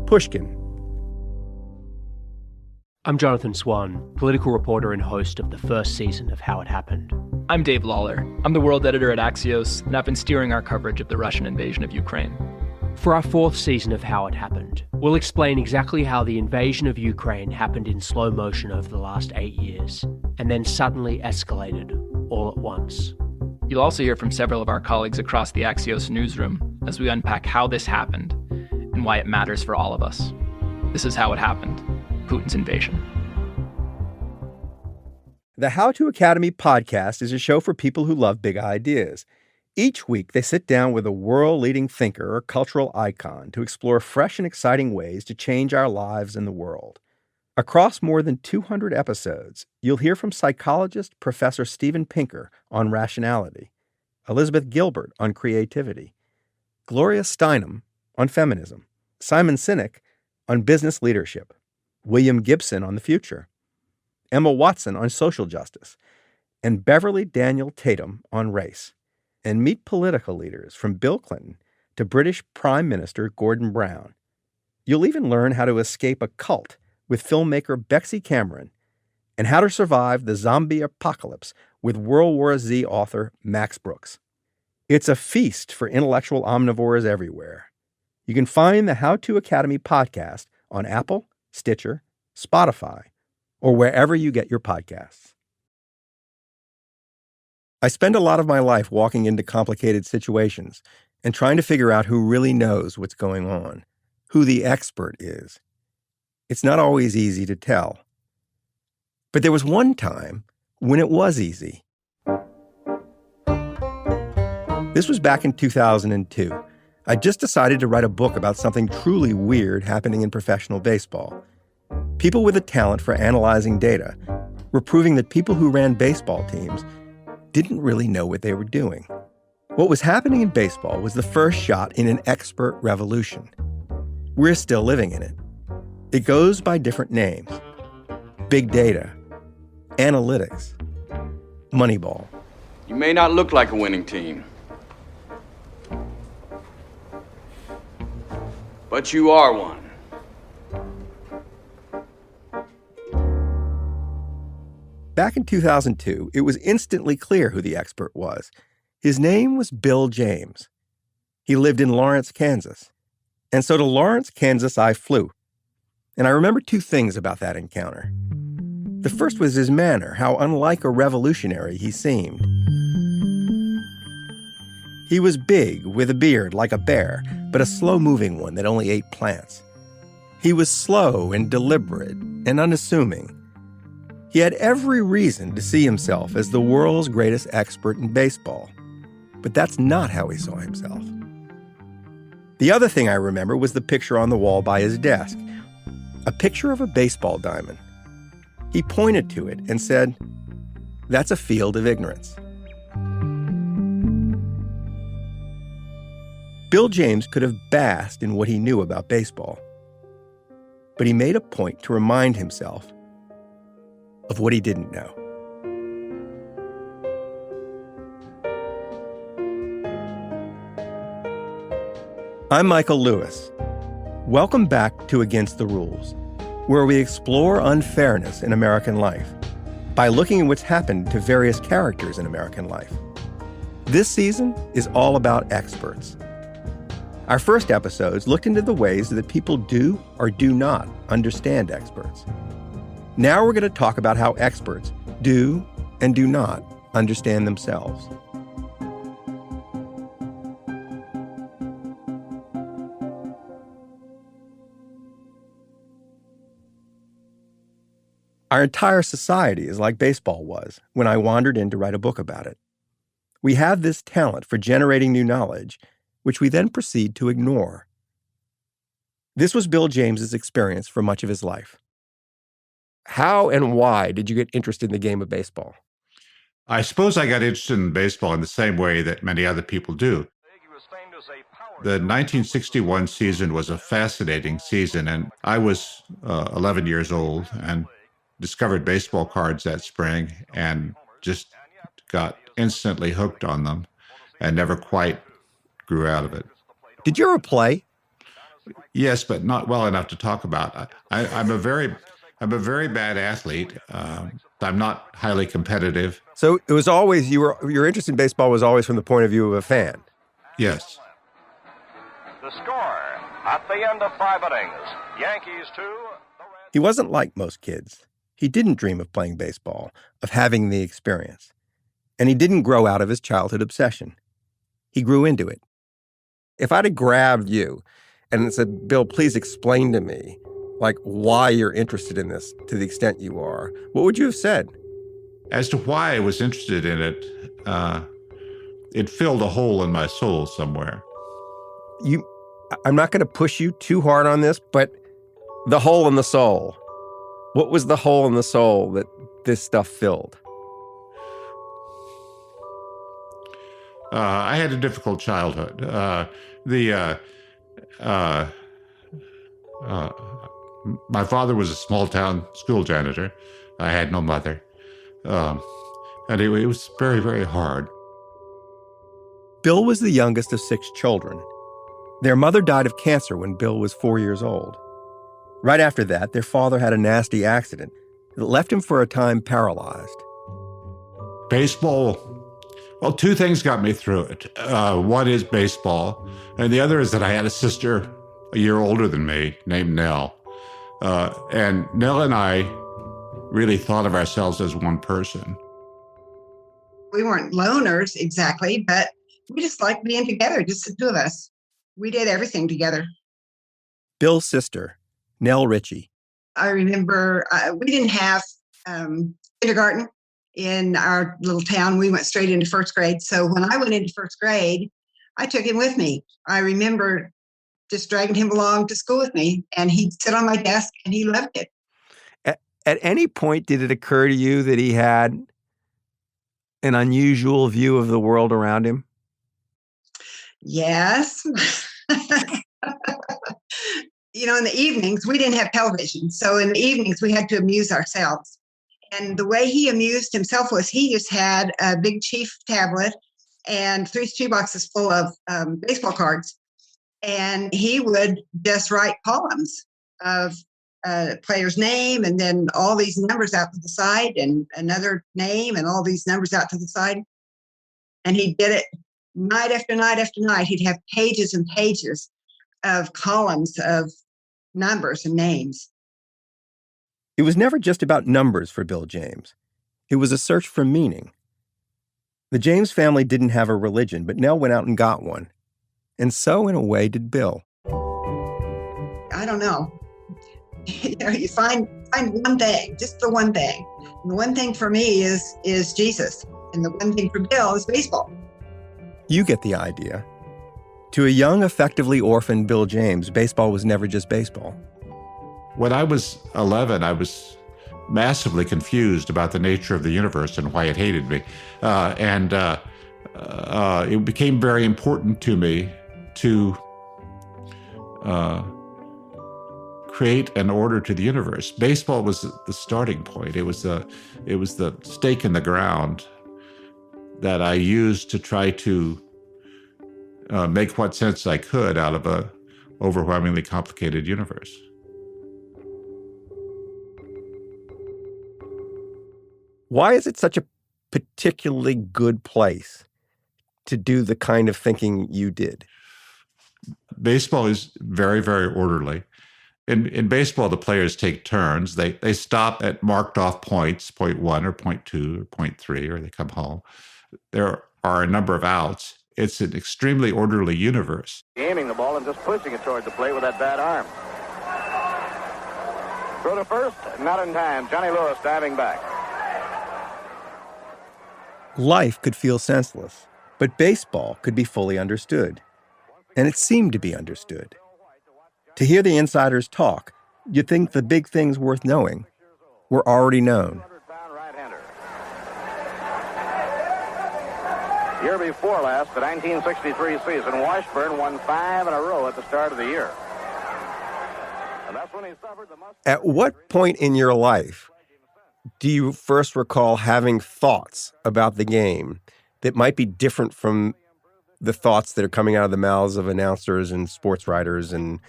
Pushkin. I'm Jonathan Swan, political reporter and host of the first season of How It Happened. I'm Dave Lawler. I'm the world editor at Axios, and I've been steering our coverage of the Russian invasion of Ukraine. For our fourth season of How It Happened, we'll explain exactly how the invasion of Ukraine happened in slow motion over the last 8 years, and then suddenly escalated all at once. You'll also hear from several of our colleagues across the Axios newsroom as we unpack how this happened and why it matters for all of us. This is How It Happened, Putin's invasion. The How to Academy podcast is a show for people who love big ideas. Each week, they sit down with a world-leading thinker or cultural icon to explore fresh and exciting ways to change our lives and the world. Across more than 200 episodes, you'll hear from psychologist Professor Steven Pinker on rationality, Elizabeth Gilbert on creativity, Gloria Steinem on feminism, Simon Sinek on business leadership, William Gibson on the future, Emma Watson on social justice, and Beverly Daniel Tatum on race. And meet political leaders from Bill Clinton to British Prime Minister Gordon Brown. You'll even learn how to escape a cult with filmmaker Bexy Cameron and how to survive the zombie apocalypse with World War Z author Max Brooks. It's a feast for intellectual omnivores everywhere. You can find the How to Academy podcast on Apple, Stitcher, Spotify, or wherever you get your podcasts. I spend a lot of my life walking into complicated situations and trying to figure out who really knows what's going on, who the expert is. It's not always easy to tell. But there was one time when it was easy. This was back in 2002. I just decided to write a book about something truly weird happening in professional baseball. People with a talent for analyzing data were proving that people who ran baseball teams didn't really know what they were doing. What was happening in baseball was the first shot in an expert revolution. We're still living in it. It goes by different names: big data, analytics, Moneyball. You may not look like a winning team, but you are one. Back in 2002, it was instantly clear who the expert was. His name was Bill James. He lived in Lawrence, Kansas. And so to Lawrence, Kansas, I flew. And I remember two things about that encounter. The first was his manner, how unlike a revolutionary he seemed. He was big, with a beard like a bear, but a slow-moving one that only ate plants. He was slow and deliberate and unassuming. He had every reason to see himself as the world's greatest expert in baseball. But that's not how he saw himself. The other thing I remember was the picture on the wall by his desk. A picture of a baseball diamond. He pointed to it and said, "That's a field of ignorance." Bill James could have basked in what he knew about baseball. But he made a point to remind himself of what he didn't know. I'm Michael Lewis. Welcome back to Against the Rules, where we explore unfairness in American life by looking at what's happened to various characters in American life. This season is all about experts. Our first episodes looked into the ways that people do or do not understand experts. Now we're going to talk about how experts do and do not understand themselves. Our entire society is like baseball was when I wandered in to write a book about it. We have this talent for generating new knowledge, which we then proceed to ignore. This was Bill James's experience for much of his life. How and why did you get interested in the game of baseball? I suppose I got interested in baseball in the same way that many other people do. The 1961 season was a fascinating season, and I was 11 years old and discovered baseball cards that spring and just got instantly hooked on them and never quite grew out of it. Did you ever play? Yes, but not well enough to talk about. I'm a very bad athlete. I'm not highly competitive. So it was always your interest in baseball was always from the point of view of a fan. Yes. The score at the end of 5 innings, Yankees 2. He wasn't like most kids. He didn't dream of playing baseball, of having the experience. And he didn't grow out of his childhood obsession. He grew into it. If I'd have grabbed you and said, Bill, please explain to me, like, why you're interested in this to the extent you are, what would you have said? As to why I was interested in it, it filled a hole in my soul somewhere. I'm not going to push you too hard on this, but the hole in the soul. What was the hole in the soul that this stuff filled? I had a difficult childhood. My father was a small-town school janitor. I had no mother. And it was very, very hard. Bill was the youngest of 6 children. Their mother died of cancer when Bill was 4 years old. Right after that, their father had a nasty accident that left him for a time paralyzed. Baseball, well, 2 things got me through it. One is baseball, and the other is that I had a sister a year older than me named Nell. And Nell and I really thought of ourselves as one person. We weren't loners exactly, but we just liked being together, just the 2 of us. We did everything together. Bill's sister, Nell Ritchie. I remember we didn't have kindergarten in our little town. We went straight into first grade. So when I went into first grade, I took him with me. I remember just dragging him along to school with me, and he'd sit on my desk, and he loved it. At any point, did it occur to you that he had an unusual view of the world around him? Yes. In the evenings, we didn't have television. So in the evenings, we had to amuse ourselves. And the way he amused himself was he just had a big Chief tablet and 3 shoeboxes full of baseball cards. And he would just write columns of player's name and then all these numbers out to the side and another name and all these numbers out to the side. And he did it night after night after night. He'd have pages and pages of columns of numbers and names. It was never just about numbers for Bill James. It was a search for meaning. The James family didn't have a religion, but Nell went out and got one. And so, in a way, did Bill. I don't know. You find one thing, just the one thing. And the one thing for me is Jesus. And the one thing for Bill is baseball. You get the idea. To a young, effectively orphaned Bill James, baseball was never just baseball. When I was 11, I was massively confused about the nature of the universe and why it hated me. It became very important to me to create an order to the universe. Baseball was the starting point. It was the stake in the ground that I used to try to make what sense I could out of a overwhelmingly complicated universe. Why is it such a particularly good place to do the kind of thinking you did? Baseball is very, very orderly. In baseball, the players take turns. They stop at marked off points, point 1 or point 2 or point 3, or they come home. There are a number of outs. It's an extremely orderly universe. Aiming the ball and just pushing it toward the plate with that bad arm. Throw to first, not in time. Johnny Lewis diving back. Life could feel senseless, but baseball could be fully understood. And it seemed to be understood. To hear the insiders talk, you'd think the big things worth knowing were already known. Year before last, the 1963 season, Washburn won 5 in a row at the start of the year. And that's when he suffered the At what point in your life do you first recall having thoughts about the game that might be different from the thoughts that are coming out of the mouths of announcers and sports writers and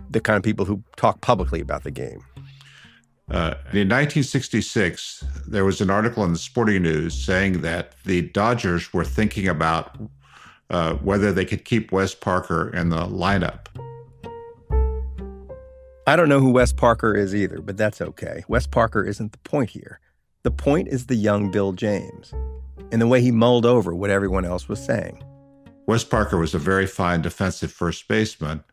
the kind of people who talk publicly about the game. In 1966, there was an article in the Sporting News saying that the Dodgers were thinking about whether they could keep Wes Parker in the lineup. I don't know who Wes Parker is either, but that's okay. Wes Parker isn't the point here. The point is the young Bill James and the way he mulled over what everyone else was saying. Wes Parker was a very fine defensive first baseman,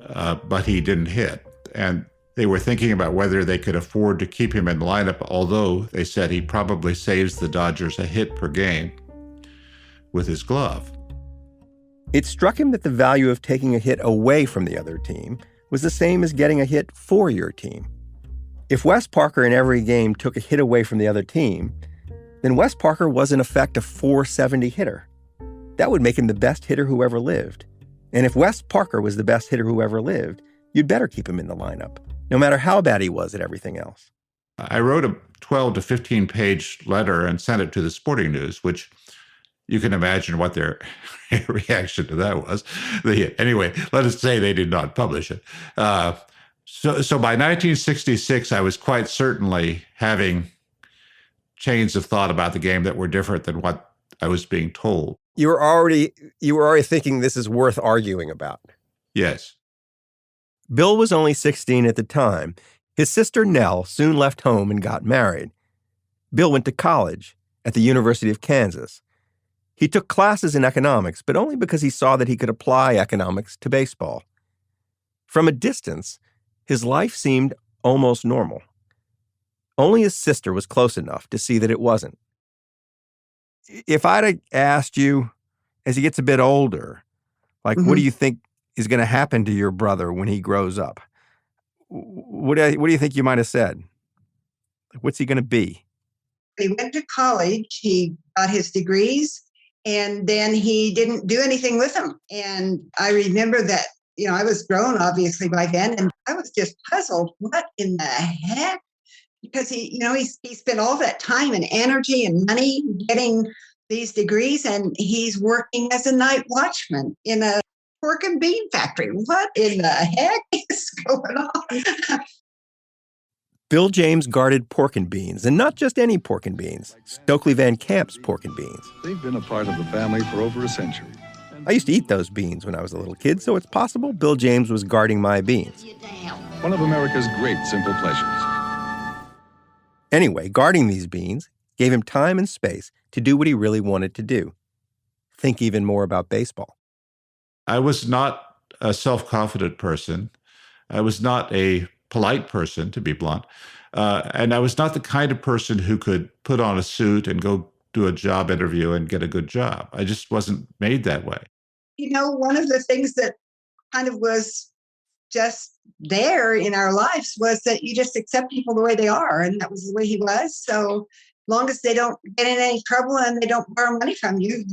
but he didn't hit. And they were thinking about whether they could afford to keep him in the lineup, although they said he probably saves the Dodgers a hit per game with his glove. It struck him that the value of taking a hit away from the other team was the same as getting a hit for your team. If Wes Parker in every game took a hit away from the other team, then Wes Parker was in effect a .470 hitter. That would make him the best hitter who ever lived. And if Wes Parker was the best hitter who ever lived, you'd better keep him in the lineup, no matter how bad he was at everything else. I wrote a 12 to 15-page letter and sent it to the Sporting News, which you can imagine what their reaction to that was. Anyway, let us say they did not publish it. So by 1966, I was quite certainly having chains of thought about the game that were different than what I was being told. You were already thinking this is worth arguing about. Yes. Bill was only 16 at the time. His sister Nell soon left home and got married. Bill went to college at the University of Kansas. He took classes in economics, but only because he saw that he could apply economics to baseball. From a distance, his life seemed almost normal. Only his sister was close enough to see that it wasn't. If I'd asked you, as he gets a bit older, what do you think is going to happen to your brother when he grows up? What do you think you might have said? What's he going to be? He went to college, he got his degrees, and then he didn't do anything with them. And I remember that, I was grown obviously by then, and I was just puzzled. What in the heck? Because he spent all that time and energy and money getting these degrees, and he's working as a night watchman in a pork and bean factory. What in the heck is going on? Bill James guarded pork and beans, and not just any pork and beans, Stokely Van Camp's pork and beans. They've been a part of the family for over a century. I used to eat those beans when I was a little kid, so it's possible Bill James was guarding my beans. One of America's great simple pleasures. Anyway, guarding these beans gave him time and space to do what he really wanted to do. Think even more about baseball. I was not a self-confident person. I was not a polite person, to be blunt. And I was not the kind of person who could put on a suit and go do a job interview and get a good job. I just wasn't made that way. One of the things that kind of was just there in our lives was that you just accept people the way they are. And that was the way he was. So long as they don't get in any trouble and they don't borrow money from you,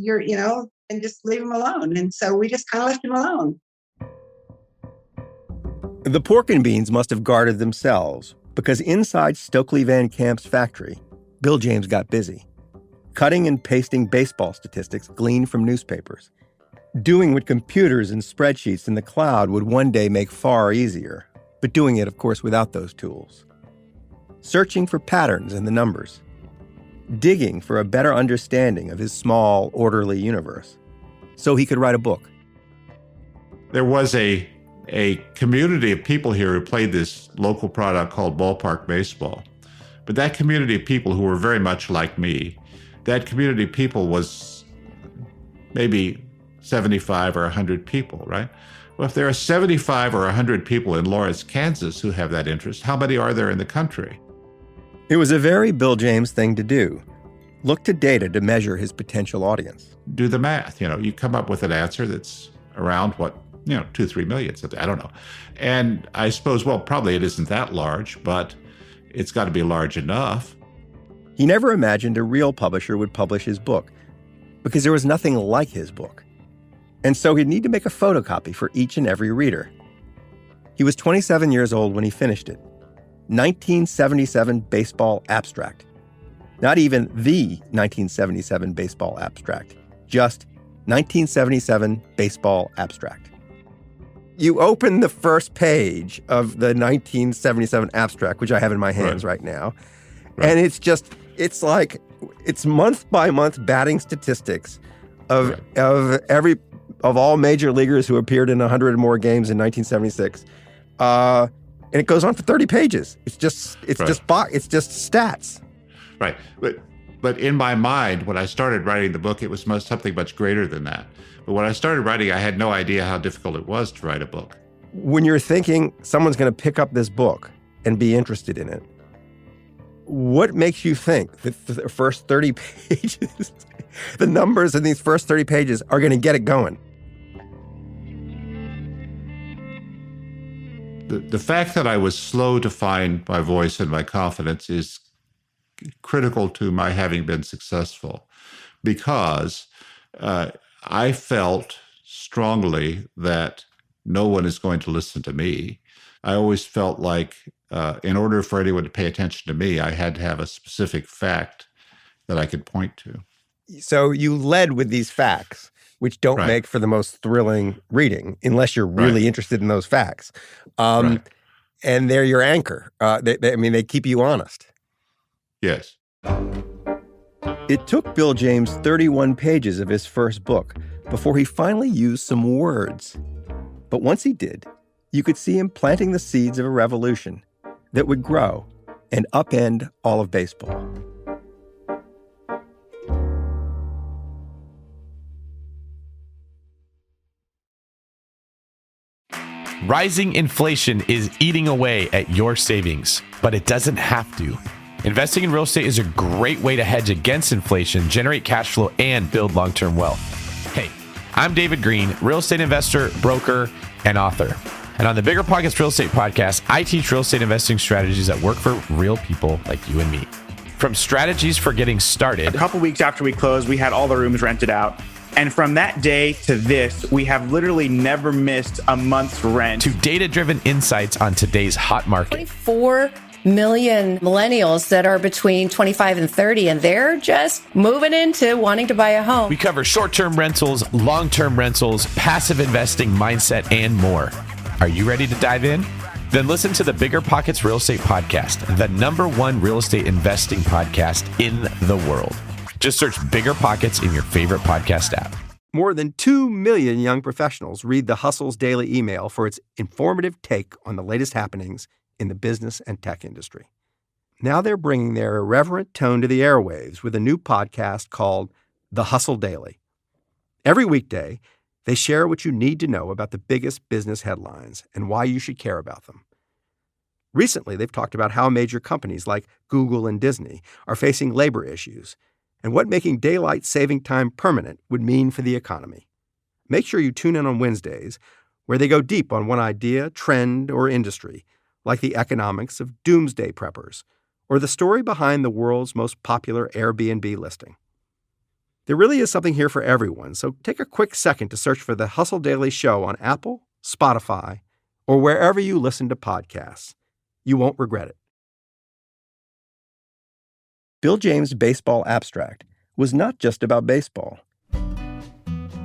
and just leave them alone. And so we just kind of left him alone. The pork and beans must have guarded themselves, because inside Stokely Van Camp's factory, Bill James got busy, cutting and pasting baseball statistics gleaned from newspapers, doing what computers and spreadsheets in the cloud would one day make far easier, but doing it, of course, without those tools. Searching for patterns in the numbers, digging for a better understanding of his small, orderly universe, so he could write a book. There was a community of people here who played this local product called ballpark baseball. But that community of people who were very much like me, that community of people was maybe 75 or 100 people, right? Well, if there are 75 or 100 people in Lawrence, Kansas who have that interest, how many are there in the country? It was a very Bill James thing to do. Look to data to measure his potential audience. Do the math. You come up with an answer that's around 2-3 million, something, I don't know. And I suppose, probably it isn't that large, but it's got to be large enough. He never imagined a real publisher would publish his book, because there was nothing like his book. And so he'd need to make a photocopy for each and every reader. He was 27 years old when he finished it. 1977 baseball abstract. Not even the 1977 baseball abstract, just 1977 Baseball Abstract. You open the first page of the 1977 abstract, which I have in my hands right now, and it's like month by month batting statistics of all major leaguers who appeared in 100 or more games in 1976, and it goes on for 30 pages. It's just stats. Right, but in my mind, when I started writing the book, it was something much greater than that. But when I started writing, I had no idea how difficult it was to write a book. When you're thinking someone's going to pick up this book and be interested in it, what makes you think that the first 30 pages, the numbers in these first 30 pages are going to get it going? The fact that I was slow to find my voice and my confidence is critical to my having been successful, because I felt strongly that no one is going to listen to me. I always felt like in order for anyone to pay attention to me, I had to have a specific fact that I could point to. So you led with these facts, which don't make for the most thrilling reading unless you're really interested in those facts. And they're your anchor. They keep you honest. Yes. It took Bill James 31 pages of his first book before he finally used some words. But once he did, you could see him planting the seeds of a revolution that would grow and upend all of baseball. Rising inflation is eating away at your savings, but it doesn't have to. Investing in real estate is a great way to hedge against inflation, generate cash flow, and build long-term wealth. Hey, I'm David Green, real estate investor, broker, and author. And on the Bigger Pockets Real Estate Podcast, I teach real estate investing strategies that work for real people like you and me. From strategies for getting started. A couple weeks after we closed, we had all the rooms rented out. And from that day to this, we have literally never missed a month's rent. To data-driven insights on today's hot market. 24 million millennials that are between 25 and 30, and they're just moving into wanting to buy a home. We cover short-term rentals, long-term rentals, passive investing mindset, and more. Are you ready to dive in? Then listen to the Bigger Pockets Real Estate Podcast, the #1 real estate investing podcast in the world. Just search Bigger Pockets in your favorite podcast app. More than 2 million young professionals read the Hustle's daily email for its informative take on the latest happenings in the business and tech industry. Now they're bringing their irreverent tone to the airwaves with a new podcast called The Hustle Daily. Every weekday, they share what you need to know about the biggest business headlines and why you should care about them. Recently, they've talked about how major companies like Google and Disney are facing labor issues and what making daylight saving time permanent would mean for the economy. Make sure you tune in on Wednesdays, where they go deep on one idea, trend, or industry, like the economics of doomsday preppers, or the story behind the world's most popular Airbnb listing. There really is something here for everyone, so take a quick second to search for the Hustle Daily Show on Apple, Spotify, or wherever you listen to podcasts. You won't regret it. Bill James' Baseball Abstract was not just about baseball.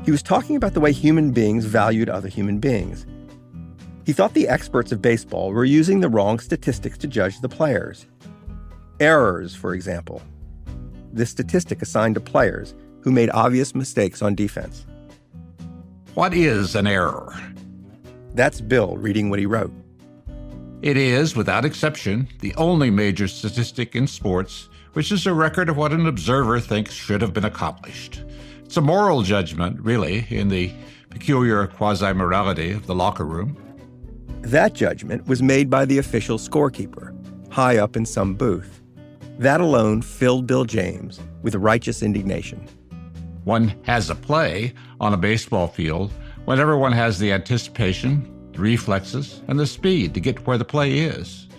He was talking about the way human beings valued other human beings. He thought the experts of baseball were using the wrong statistics to judge the players. Errors, for example. The statistic assigned to players who made obvious mistakes on defense. What is an error? That's Bill reading what he wrote. It is, without exception, the only major statistic in sports which is a record of what an observer thinks should have been accomplished. It's a moral judgment, really, in the peculiar quasi-morality of the locker room. That judgment was made by the official scorekeeper, high up in some booth. That alone filled Bill James with righteous indignation. One has a play on a baseball field whenever one has the anticipation, the reflexes, and the speed to get where the play is.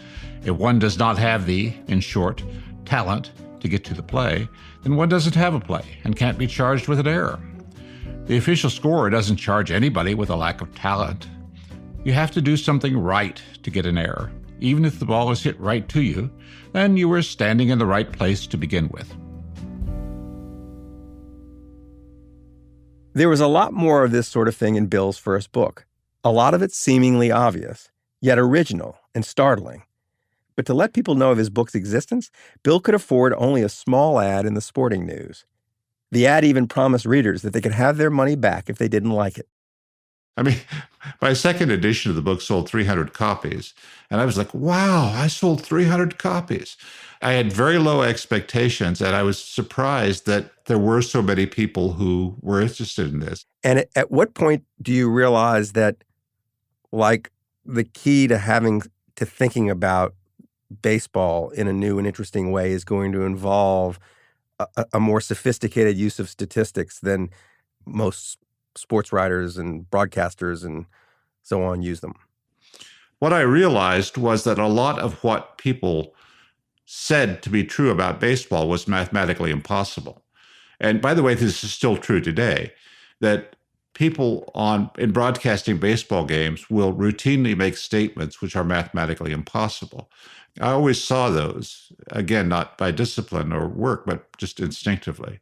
If one does not have the, in short, talent to get to the play, then one doesn't have a play and can't be charged with an error. The official scorer doesn't charge anybody with a lack of talent. You have to do something right to get an error. Even if the ball is hit right to you, then you were standing in the right place to begin with. There was a lot more of this sort of thing in Bill's first book, a lot of it seemingly obvious, yet original and startling. But to let people know of his book's existence, Bill could afford only a small ad in the sporting news. The ad even promised readers that they could have their money back if they didn't like it. I mean, my second edition of the book sold 300 copies. And I was like, wow, I sold 300 copies. I had very low expectations, and I was surprised that there were so many people who were interested in this. And at what point do you realize that, like, the key to thinking about baseball in a new and interesting way is going to involve a more sophisticated use of statistics than most sports writers and broadcasters and so on use them? What I realized was that a lot of what people said to be true about baseball was mathematically impossible. And by the way, this is still true today, that people in broadcasting baseball games will routinely make statements which are mathematically impossible. I always saw those, again, not by discipline or work, but just instinctively.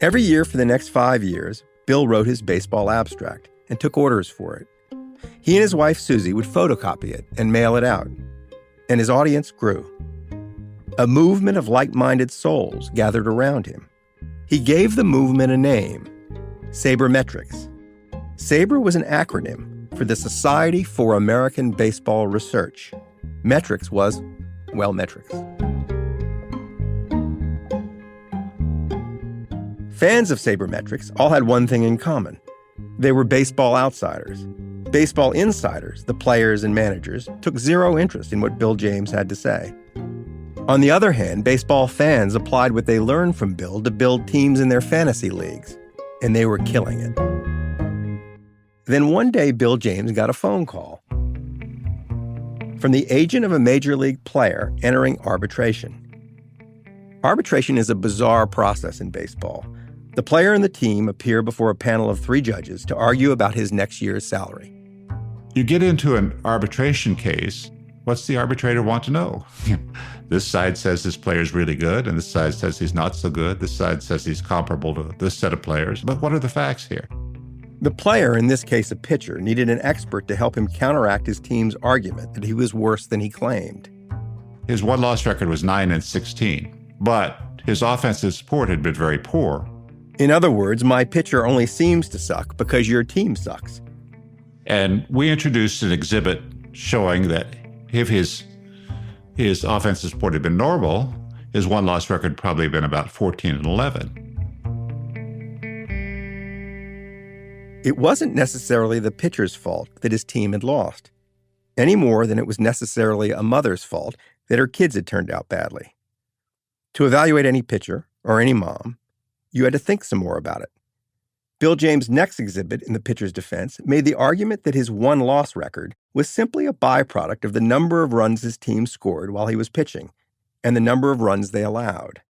Every year for the next 5 years, Bill wrote his baseball abstract and took orders for it. He and his wife, Susie, would photocopy it and mail it out. And his audience grew. A movement of like-minded souls gathered around him. He gave the movement a name, Sabermetrics. Saber was an acronym for the Society for American Baseball Research. Metrics was, well, metrics. Fans of Sabermetrics all had one thing in common. They were baseball outsiders. Baseball insiders, the players and managers, took zero interest in what Bill James had to say. On the other hand, baseball fans applied what they learned from Bill to build teams in their fantasy leagues, and they were killing it. Then one day, Bill James got a phone call from the agent of a major league player entering arbitration. Arbitration is a bizarre process in baseball. The player and the team appear before a panel of 3 judges to argue about his next year's salary. You get into an arbitration case, what's the arbitrator want to know? This side says this player's really good, and this side says he's not so good. This side says he's comparable to this set of players. But what are the facts here? The player, in this case a pitcher, needed an expert to help him counteract his team's argument that he was worse than he claimed. His one-loss record was 9-16, but his offensive support had been very poor. In other words, my pitcher only seems to suck because your team sucks. And we introduced an exhibit showing that if his offensive support had been normal, his one-loss record probably been about 14-11. It wasn't necessarily the pitcher's fault that his team had lost, any more than it was necessarily a mother's fault that her kids had turned out badly. To evaluate any pitcher or any mom, you had to think some more about it. Bill James' next exhibit in the pitcher's defense made the argument that his one-loss record was simply a byproduct of the number of runs his team scored while he was pitching and the number of runs they allowed.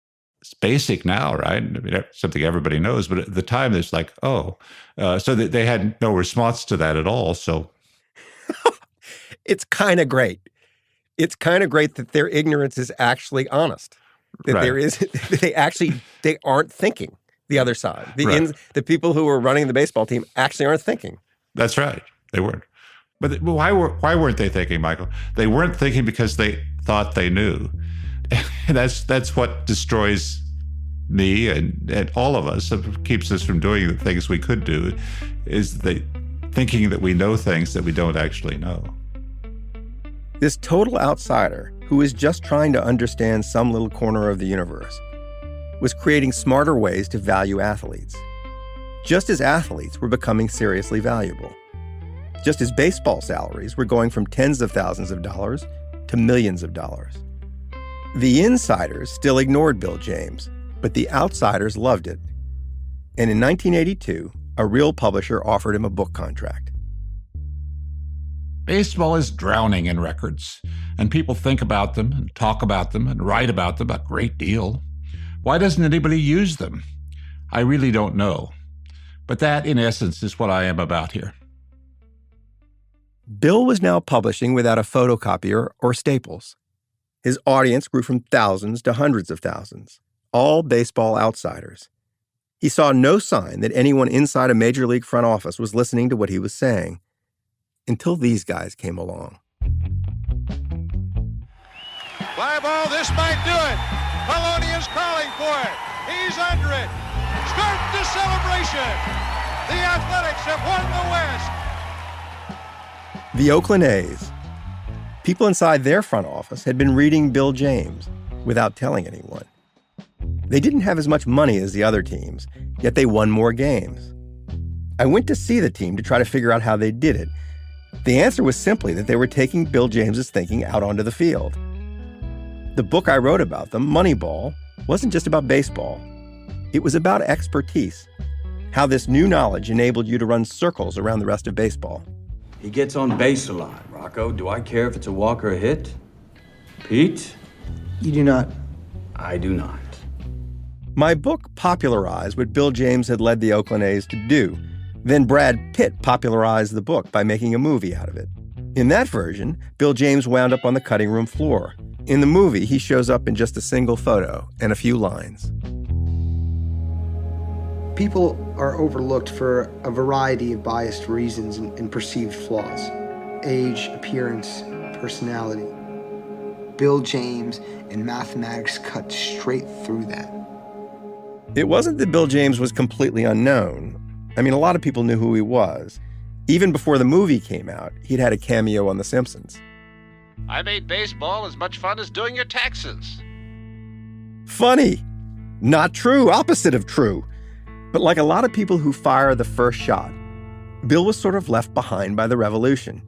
It's basic now, right? I mean, something everybody knows, but at the time it's like, so that they had no response to that at all. So it's kind of great. It's kind of great that their ignorance is actually honest. That right. they aren't thinking the other side. The people who were running the baseball team actually aren't thinking. That's right. They weren't. But why weren't they thinking, Michael? They weren't thinking because they thought they knew. And that's what destroys me and all of us, keeps us from doing the things we could do, is the thinking that we know things that we don't actually know. This total outsider who is just trying to understand some little corner of the universe was creating smarter ways to value athletes. Just as athletes were becoming seriously valuable. Just as baseball salaries were going from tens of thousands of dollars to millions of dollars. The insiders still ignored Bill James, but the outsiders loved it. And in 1982, a real publisher offered him a book contract. Baseball is drowning in records, and people think about them and talk about them and write about them a great deal. Why doesn't anybody use them? I really don't know. But that, in essence, is what I am about here. Bill was now publishing without a photocopier or staples. His audience grew from thousands to hundreds of thousands, all baseball outsiders. He saw no sign that anyone inside a major league front office was listening to what he was saying, until these guys came along. Fly ball, this might do it. Maloney is calling for it. He's under it. Start the celebration. The Athletics have won the West. The Oakland A's. People inside their front office had been reading Bill James without telling anyone. They didn't have as much money as the other teams, yet they won more games. I went to see the team to try to figure out how they did it. The answer was simply that they were taking Bill James's thinking out onto the field. The book I wrote about them, Moneyball, wasn't just about baseball. It was about expertise, how this new knowledge enabled you to run circles around the rest of baseball. He gets on base a lot, Rocco. Do I care if it's a walk or a hit? Pete? You do not. I do not. My book popularized what Bill James had led the Oakland A's to do. Then Brad Pitt popularized the book by making a movie out of it. In that version, Bill James wound up on the cutting room floor. In the movie, he shows up in just a single photo and a few lines. People are overlooked for a variety of biased reasons and perceived flaws. Age, appearance, personality. Bill James and mathematics cut straight through that. It wasn't that Bill James was completely unknown. I mean, a lot of people knew who he was. Even before the movie came out, he'd had a cameo on The Simpsons. I made baseball as much fun as doing your taxes. Funny. Not true. Opposite of true. But like a lot of people who fire the first shot, Bill was sort of left behind by the revolution.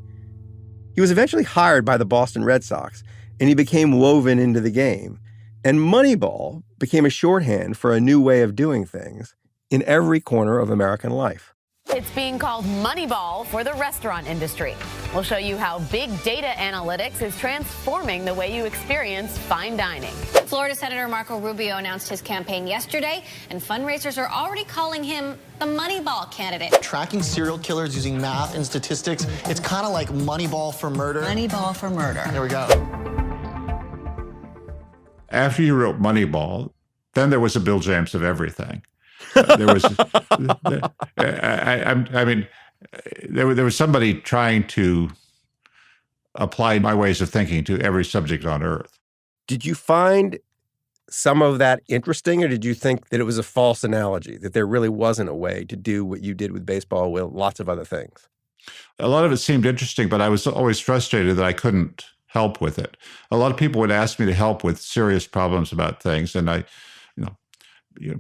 He was eventually hired by the Boston Red Sox, and he became woven into the game. And Moneyball became a shorthand for a new way of doing things in every corner of American life. It's being called Moneyball for the restaurant industry. We'll show you how big data analytics is transforming the way you experience fine dining. Florida Senator Marco Rubio announced his campaign yesterday, and fundraisers are already calling him the Moneyball candidate. Tracking serial killers using math and statistics, it's kind of like Moneyball for murder. Moneyball for murder. There we go. After you wrote Moneyball, then there was a Bill James of everything. There was, there was somebody trying to apply my ways of thinking to every subject on earth. Did you find some of that interesting, or did you think that it was a false analogy, that there really wasn't a way to do what you did with baseball with lots of other things? A lot of it seemed interesting, but I was always frustrated that I couldn't help with it. A lot of people would ask me to help with serious problems about things, and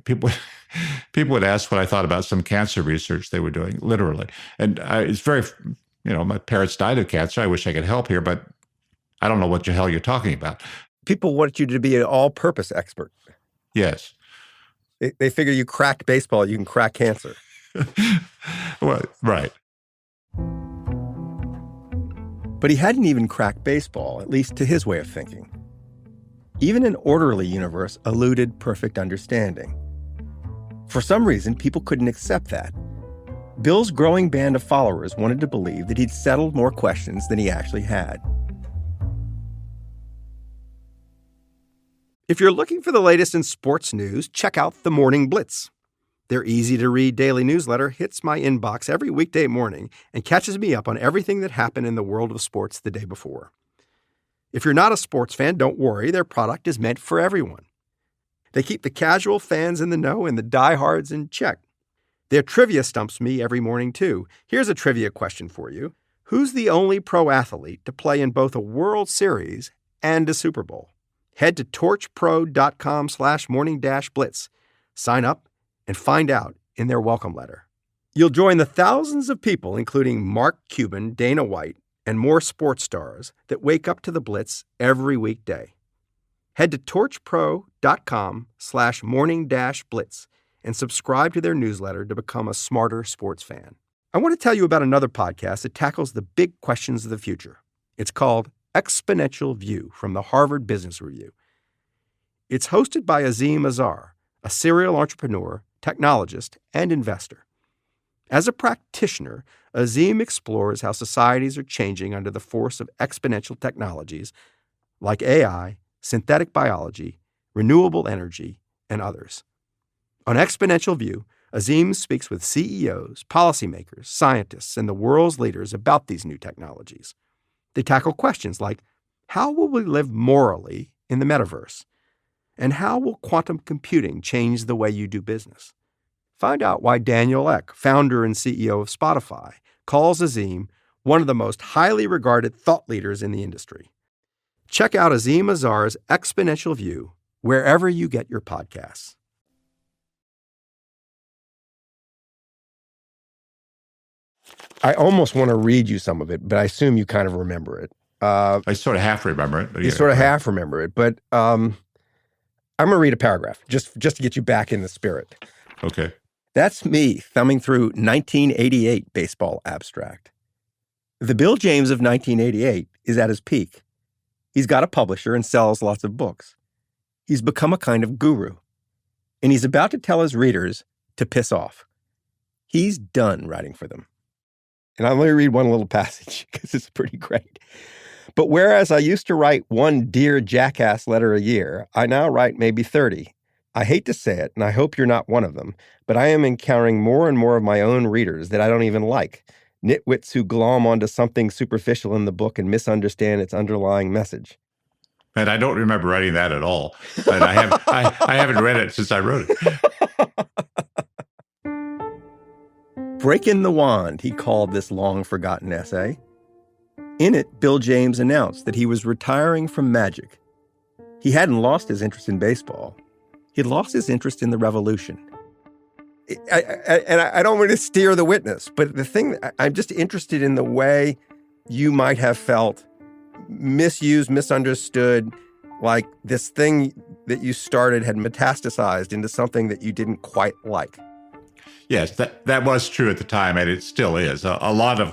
people would ask what I thought about some cancer research they were doing, literally. And it's very, my parents died of cancer. I wish I could help here, but I don't know what the hell you're talking about. People want you to be an all-purpose expert. Yes. They figure you cracked baseball, you can crack cancer. Well, right. But he hadn't even cracked baseball, at least to his way of thinking. Even an orderly universe eluded perfect understanding. For some reason, people couldn't accept that. Bill's growing band of followers wanted to believe that he'd settled more questions than he actually had. If you're looking for the latest in sports news, check out The Morning Blitz. Their easy-to-read daily newsletter hits my inbox every weekday morning and catches me up on everything that happened in the world of sports the day before. If you're not a sports fan, don't worry. Their product is meant for everyone. They keep the casual fans in the know and the diehards in check. Their trivia stumps me every morning, too. Here's a trivia question for you. Who's the only pro athlete to play in both a World Series and a Super Bowl? Head to torchpro.com/morning-blitz. Sign up and find out in their welcome letter. You'll join the thousands of people, including Mark Cuban, Dana White, and more sports stars that wake up to the Blitz every weekday. Head to torchpro.com/morning-blitz and subscribe to their newsletter to become a smarter sports fan. I want to tell you about another podcast that tackles the big questions of the future. It's called Exponential View from the Harvard Business Review. It's hosted by Azim Azhar, a serial entrepreneur, technologist, and investor. As a practitioner, Azim explores how societies are changing under the force of exponential technologies like AI, synthetic biology, renewable energy, and others. On Exponential View, Azim speaks with CEOs, policymakers, scientists, and the world's leaders about these new technologies. They tackle questions like, how will we live morally in the metaverse? And how will quantum computing change the way you do business? Find out why Daniel Ek, founder and CEO of Spotify, calls Azim one of the most highly regarded thought leaders in the industry. Check out Azim Azar's Exponential View wherever you get your podcasts. I almost want to read you some of it, but I assume you kind of remember it. I sort of half remember it. But you sort of half remember it, but I'm going to read a paragraph just to get you back in the spirit. Okay. That's me thumbing through 1988 baseball abstract. The Bill James of 1988 is at his peak. He's got a publisher and sells lots of books. He's become a kind of guru. And he's about to tell his readers to piss off. He's done writing for them. And I'm going to read one little passage because it's pretty great. But whereas I used to write one Dear Jackass letter a year, I now write maybe 30. I hate to say it, and I hope you're not one of them, but I am encountering more and more of my own readers that I don't even like. Nitwits who glom onto something superficial in the book and misunderstand its underlying message. And I don't remember writing that at all. But I haven't read it since I wrote it. Breaking the Wand, he called this long-forgotten essay. In it, Bill James announced that he was retiring from magic. He hadn't lost his interest in baseball. He'd lost his interest in the revolution. I don't want to steer the witness, but the thing, I'm just interested in the way you might have felt misused, misunderstood, like this thing that you started had metastasized into something that you didn't quite like. Yes, that was true at the time, and it still is. A lot of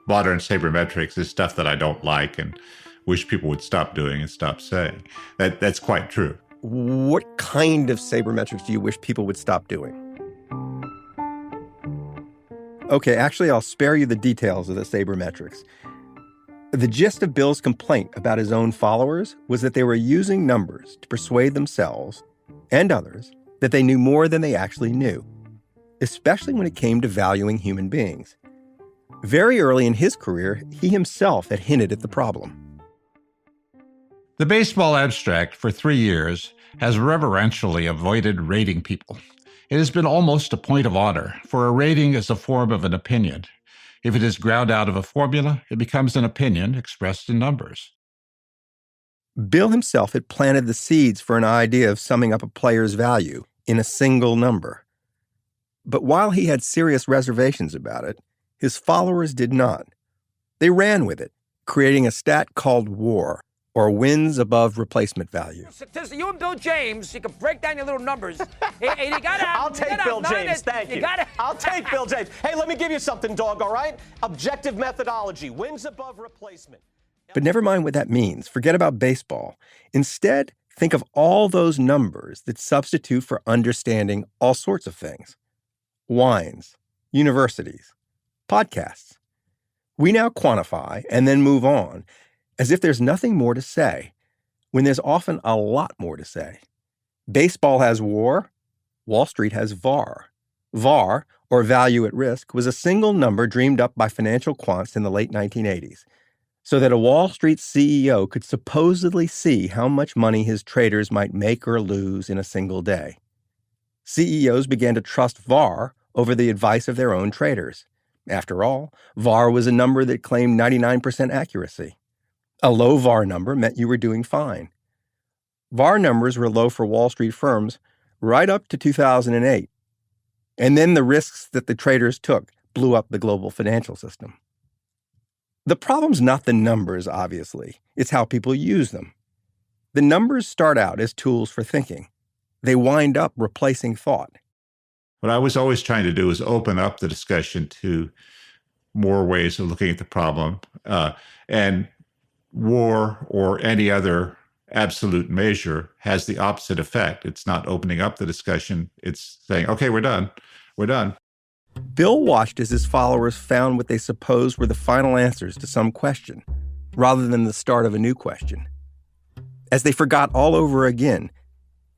modern sabermetrics is stuff that I don't like and wish people would stop doing and stop saying. That's quite true. What kind of sabermetrics do you wish people would stop doing? Okay, actually, I'll spare you the details of the sabermetrics. The gist of Bill's complaint about his own followers was that they were using numbers to persuade themselves and others that they knew more than they actually knew, especially when it came to valuing human beings. Very early in his career, he himself had hinted at the problem. The baseball abstract for 3 years has reverentially avoided rating people. It has been almost a point of honor, for a rating is a form of an opinion. If it is ground out of a formula, it becomes an opinion expressed in numbers. Bill himself had planted the seeds for an idea of summing up a player's value in a single number. But while he had serious reservations about it, his followers did not. They ran with it, creating a stat called WAR, or wins above replacement value. You and Bill James, you can break down your little numbers. And you gotta, I'll take Bill James, thank you. I'll take Bill James. Hey, let me give you something, dog, all right? Objective methodology, wins above replacement. But never mind what that means. Forget about baseball. Instead, think of all those numbers that substitute for understanding all sorts of things. Wines, universities, podcasts. We now quantify and then move on as if there's nothing more to say, when there's often a lot more to say. Baseball has WAR, Wall Street has VAR. VAR, or value at risk, was a single number dreamed up by financial quants in the late 1980s, so that a Wall Street CEO could supposedly see how much money his traders might make or lose in a single day. CEOs began to trust VAR over the advice of their own traders. After all, VAR was a number that claimed 99% accuracy. A low VAR number meant you were doing fine. VAR numbers were low for Wall Street firms right up to 2008. And then the risks that the traders took blew up the global financial system. The problem's not the numbers, obviously. It's how people use them. The numbers start out as tools for thinking. They wind up replacing thought. What I was always trying to do is open up the discussion to more ways of looking at the problem. And war or any other absolute measure has the opposite effect. It's not opening up the discussion. It's saying, okay, we're done. We're done. Bill watched as his followers found what they supposed were the final answers to some question, rather than the start of a new question. As they forgot all over again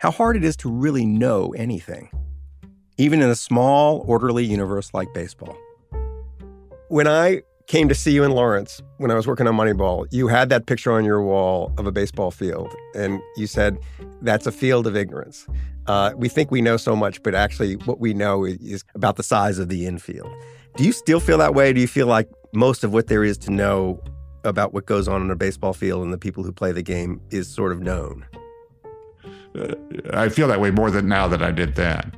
how hard it is to really know anything, even in a small, orderly universe like baseball. When I came to see you in Lawrence, when I was working on Moneyball, you had that picture on your wall of a baseball field, and you said, that's a field of ignorance. We think we know so much, but actually what we know is about the size of the infield. Do you still feel that way? Do you feel like most of what there is to know about what goes on in a baseball field and the people who play the game is sort of known? I feel that way more than now than I did then.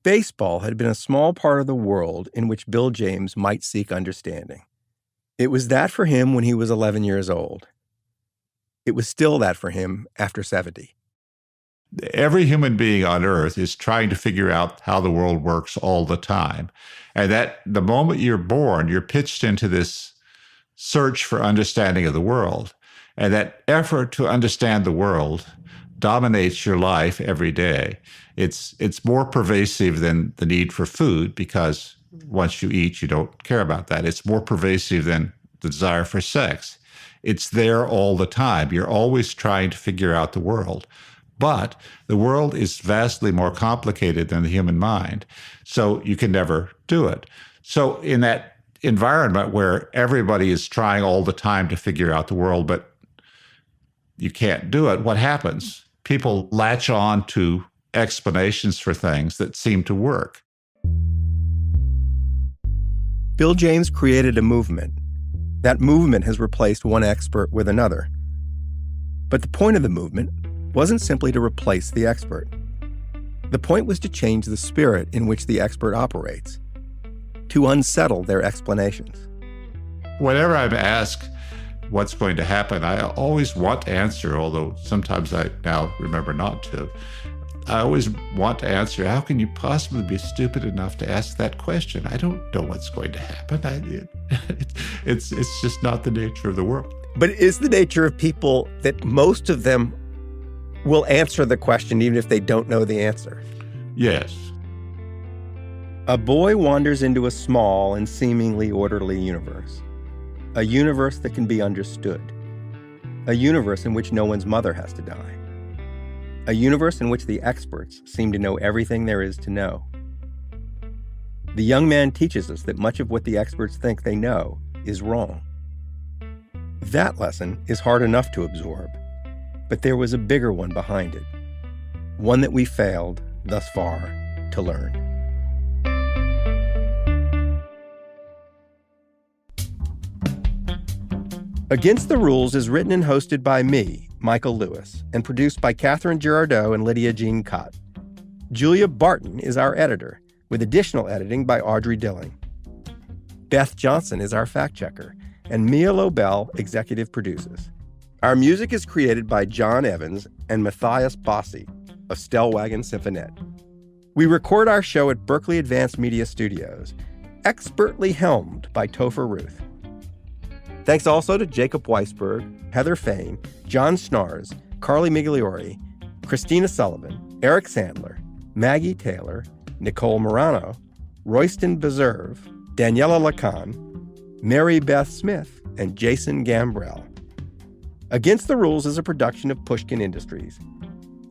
Baseball had been a small part of the world in which Bill James might seek understanding. It was that for him when he was 11 years old. It was still that for him after 70. Every human being on Earth is trying to figure out how the world works all the time. And that the moment you're born, you're pitched into this search for understanding of the world. And that effort to understand the world dominates your life every day. It's more pervasive than the need for food, because once you eat, you don't care about that. It's more pervasive than the desire for sex. It's there all the time. You're always trying to figure out the world. But the world is vastly more complicated than the human mind, so you can never do it. So in that environment where everybody is trying all the time to figure out the world, but you can't do it, what happens? People latch on to explanations for things that seem to work. Bill James created a movement. That movement has replaced one expert with another. But the point of the movement wasn't simply to replace the expert. The point was to change the spirit in which the expert operates, to unsettle their explanations. Whenever I'm asked what's going to happen, I always want to answer, although sometimes I now remember not to. I always want to answer, how can you possibly be stupid enough to ask that question? I don't know what's going to happen. It's just not the nature of the world. But it is the nature of people that most of them will answer the question even if they don't know the answer. Yes. A boy wanders into a small and seemingly orderly universe. A universe that can be understood. A universe in which no one's mother has to die. A universe in which the experts seem to know everything there is to know. The young man teaches us that much of what the experts think they know is wrong. That lesson is hard enough to absorb, but there was a bigger one behind it. One that we failed, thus far, to learn. Against the Rules is written and hosted by me, Michael Lewis, and produced by Catherine Girardeau and Lydia Jean Cott. Julia Barton is our editor, with additional editing by Audrey Dilling. Beth Johnson is our fact-checker, and Mia Lobel executive produces. Our music is created by John Evans and Matthias Bossi of Stellwagen Symphonette. We record our show at Berkeley Advanced Media Studios, expertly helmed by Topher Ruth. Thanks also to Jacob Weisberg, Heather Fain, John Schnars, Carly Migliori, Christina Sullivan, Eric Sandler, Maggie Taylor, Nicole Morano, Royston Beserve, Daniela Lacan, Mary Beth Smith, and Jason Gambrell. Against the Rules is a production of Pushkin Industries.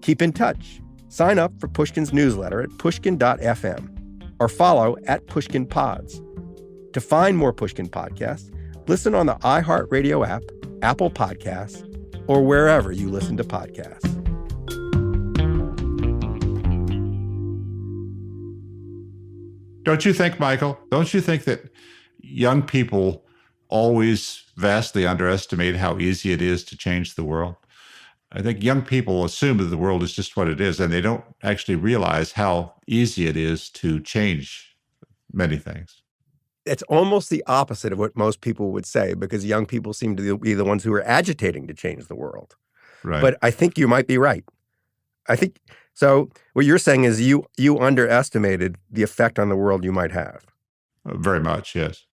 Keep in touch. Sign up for Pushkin's newsletter at pushkin.fm or follow @PushkinPods. To find more Pushkin podcasts, listen on the iHeartRadio app, Apple Podcasts, or wherever you listen to podcasts. Don't you think, Michael, don't you think that young people always vastly underestimate how easy it is to change the world? I think young people assume that the world is just what it is, and they don't actually realize how easy it is to change many things. It's almost the opposite of what most people would say, because young people seem to be the ones who are agitating to change the world. Right. But I think you might be right. I think so. What you're saying is you underestimated the effect on the world you might have. Very much, yes.